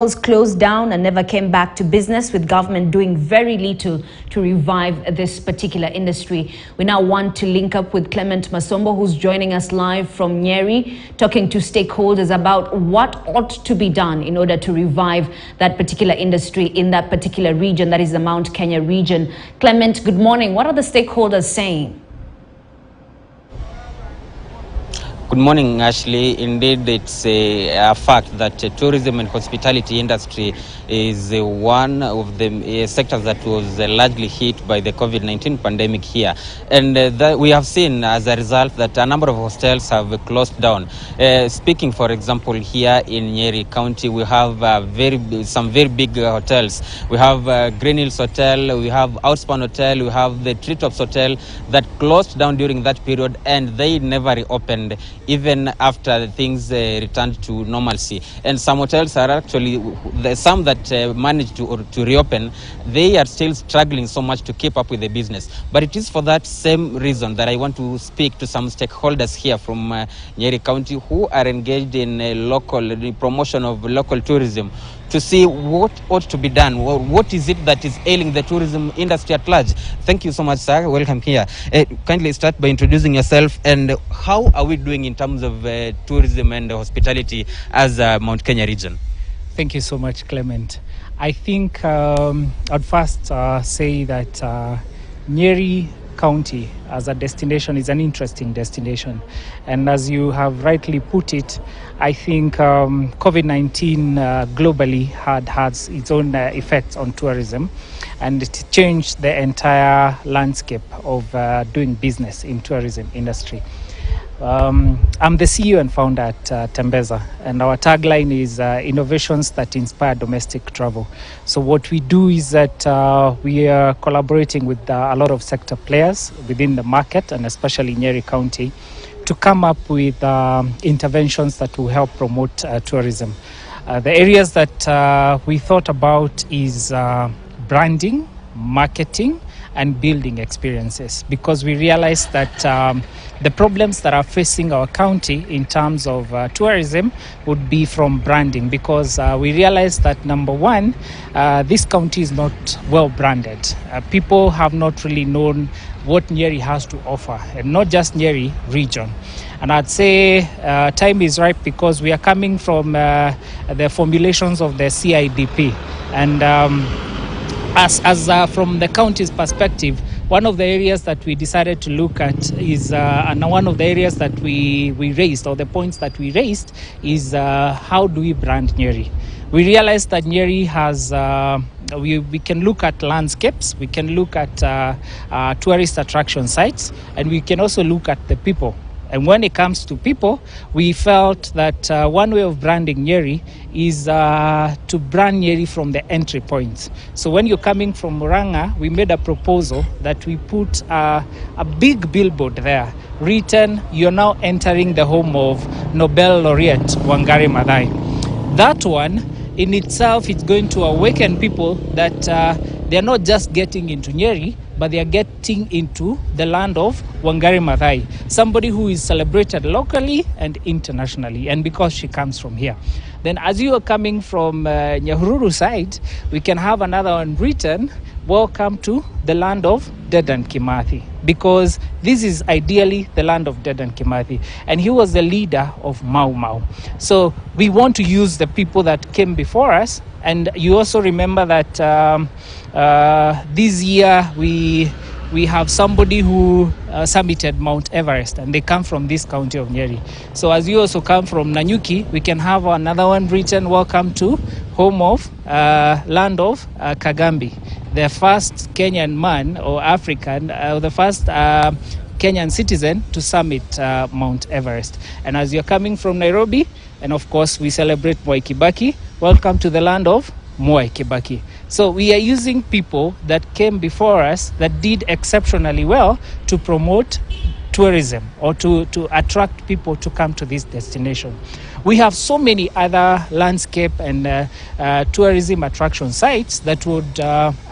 Closed down and never came back to business, with government doing very little to revive this particular industry. We now want to link up with Clement Masombo, who's joining us live from Nyeri, talking to stakeholders about what ought to be done in order to revive that particular industry in that particular region, that is the Mount Kenya region. Clement, good morning. What are the stakeholders saying? Good morning, Ashley. Indeed, it's a fact that tourism and hospitality industry is one of the sectors that was largely hit by the COVID-19 pandemic here. And that we have seen as a result that a number of hostels have closed down. Speaking, for example, here in Nyeri County, we have some very big hotels. We have Green Hills Hotel, we have Outspan Hotel, we have the Treetops Hotel that closed down during that period, and they never reopened even after things returned to normalcy. And some hotels are actually, some that managed to reopen, they are still struggling so much to keep up with the business. But it is for that same reason that I want to speak to some stakeholders here from Nyeri County who are engaged in the promotion of local tourism, to see what ought to be done. What is it that is ailing the tourism industry at large? Thank you so much, sir. Welcome here. Kindly start by introducing yourself and how are we doing in terms of tourism and hospitality as Mount Kenya region? Thank you so much, Clement. I think I'd first say that Nyeri County as a destination is an interesting destination, and as you have rightly put it, I think COVID-19 globally had its own effects on tourism, and it changed the entire landscape of doing business in tourism industry. I'm the CEO and founder at Tembeza, and our tagline is innovations that inspire domestic travel. So what we do is that we are collaborating with a lot of sector players within the market, and especially Nyeri County, to come up with interventions that will help promote tourism. The areas that we thought about is branding, marketing, and building experiences, because we realized that the problems that are facing our county in terms of tourism would be from branding, because we realized that, number one, this county is not well branded. People have not really known what Nyeri has to offer, and not just Nyeri region. And I'd say time is ripe, because we are coming from the formulations of the CIDP, and as from the county's perspective, one of the areas that we decided to look at is, and one of the areas that we raised, or the points that we raised, is how do we brand Nyeri? We realized that Nyeri has, we can look at landscapes, we can look at tourist attraction sites, and we can also look at the people. And when it comes to people, we felt that one way of branding Nyeri is to brand Nyeri from the entry points. So when you're coming from Muranga, we made a proposal that we put a big billboard there, written, "You're now entering the home of Nobel laureate Wangari Maathai." That one in itself is going to awaken people that they're not just getting into Nyeri, but they are getting into the land of Wangari Maathai, somebody who is celebrated locally and internationally, and because she comes from here. Then as you are coming from Nyahururu side, we can have another one written, "Welcome to the land of Dedan Kimathi," because this is ideally the land of Dedan Kimathi, and he was the leader of Mau Mau. So we want to use the people that came before us. And you also remember that this year we have somebody who summited Mount Everest, and they come from this county of Nyeri. So as you also come from Nanyuki, we can have another one written, "Welcome to home of land of Kagambi," the first Kenyan man or African, the first Kenyan citizen to summit Mount Everest. And as you're coming from Nairobi, and of course we celebrate Mwai Kibaki, "Welcome to the land of Mwai Kibaki." So we are using people that came before us that did exceptionally well to promote tourism, or to attract people to come to this destination. We have so many other landscape and tourism attraction sites that would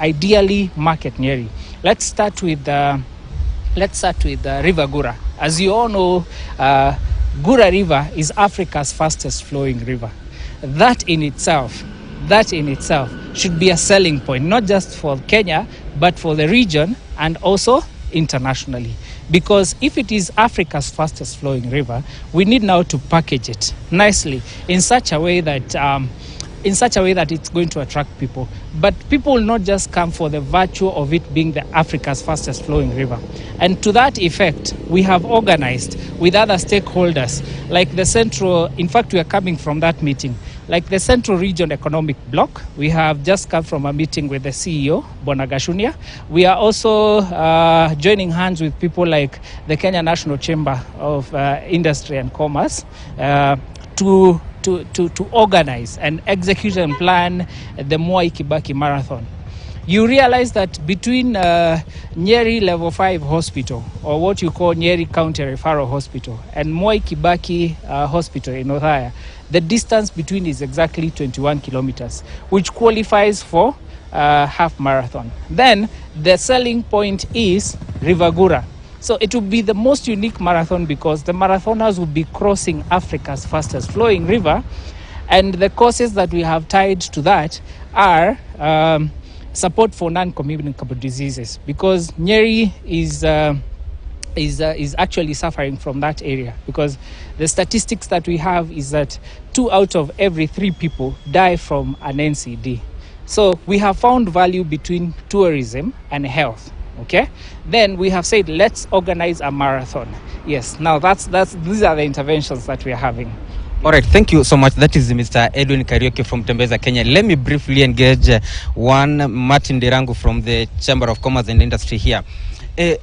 ideally market Nyeri. Let's start with River Gura. As you all know, Gura River is Africa's fastest flowing river. That in itself that in itself should be a selling point, not just for Kenya, but for the region and also internationally. Because if it is Africa's fastest flowing river, we need now to package it nicely in such a way that it's going to attract people. But people will not just come for the virtue of it being the Africa's fastest flowing river. And to that effect, we have organized with other stakeholders, like the Central, in fact, we are coming from that meeting, like the Central Region Economic Bloc. We have just come from a meeting with the CEO, Bonagashunia. We are also joining hands with people like the Kenya National Chamber of Industry and Commerce to organize and execute and plan the Mwai Kibaki Marathon. You realize that between Nyeri Level 5 Hospital, or what you call Nyeri County Referral Hospital, and Mwai Kibaki Hospital in Othaya, the distance between is exactly 21 kilometers, which qualifies for half marathon. Then the selling point is Rivagura. So it will be the most unique marathon because the marathoners will be crossing Africa's fastest flowing river, and the causes that we have tied to that are support for non-communicable diseases, because Nyeri is actually suffering from that area, because the statistics that we have is that 2 out of every 3 people die from an NCD. So we have found value between tourism and health. Okay, then we have said let's organize a marathon. Yes, now these are the interventions that we are having. All right, thank you so much. That is Mr. Edwin Kariuki from Tembeza, Kenya. Let me briefly engage one Martin Dirangu from the Chamber of Commerce and Industry here.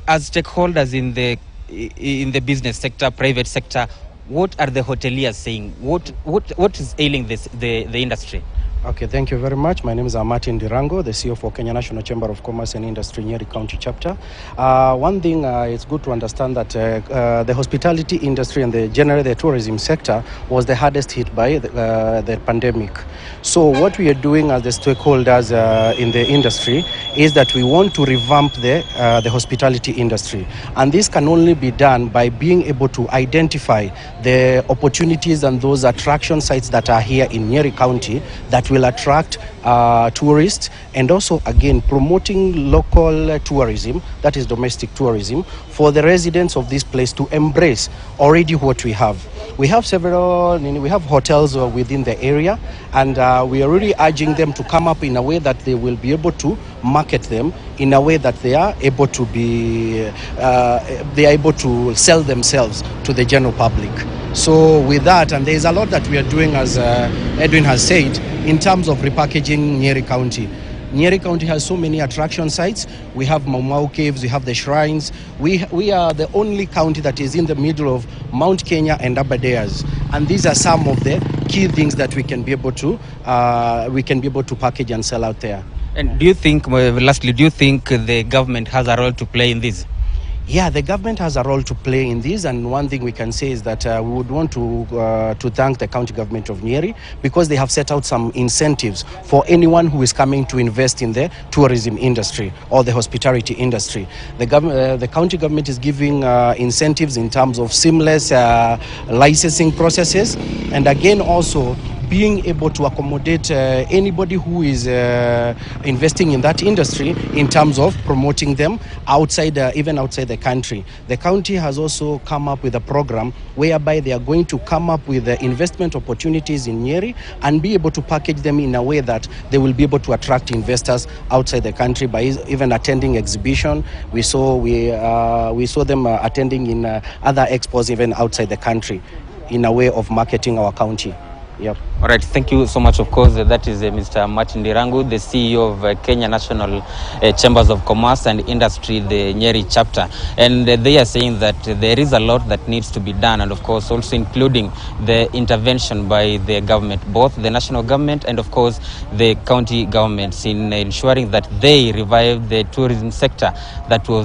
As stakeholders in the business sector, private sector, what are the hoteliers saying? What is ailing the industry? Okay, thank you very much. My name is Martin Dirango, the CEO for Kenya National Chamber of Commerce and Industry, Nyeri County Chapter. One thing, it's good to understand that the hospitality industry and generally the tourism sector was the hardest hit by the pandemic. So what we are doing as the stakeholders in the industry is that we want to revamp the hospitality industry. And this can only be done by being able to identify the opportunities and those attraction sites that are here in Nyeri County that will attract tourists, and also again promoting local tourism, that is domestic tourism, for the residents of this place to embrace already what we have. We have hotels within the area, and we are really urging them to come up in a way that they will be able to market them in a way that they are able to sell themselves to the general public. So with that, and there is a lot that we are doing, as Edwin has said, in terms of repackaging Nyeri County. Nyeri County has so many attraction sites. We have Mau Caves, we have the shrines. We are the only county that is in the middle of Mount Kenya and Aberdares. And these are some of the key things that we can be able to package and sell out there. And do you think, lastly, the government has a role to play in this? Yeah, the government has a role to play in this, and one thing we can say is that we would want to thank the county government of Nyeri, because they have set out some incentives for anyone who is coming to invest in the tourism industry or the hospitality industry. The county government is giving incentives in terms of seamless licensing processes, and again also being able to accommodate anybody who is investing in that industry in terms of promoting them outside, even outside the country. The county has also come up with a program whereby they are going to come up with investment opportunities in Nyeri and be able to package them in a way that they will be able to attract investors outside the country by even attending exhibition. We saw them attending in other expos even outside the country in a way of marketing our county. Yep. All right, thank you so much. Of course, that is Mr. Martin Dirangu, the CEO of Kenya National Chambers of Commerce and Industry, the Nyeri chapter. And they are saying that there is a lot that needs to be done, and of course also including the intervention by the government, both the national government and of course the county governments, in ensuring that they revive the tourism sector that was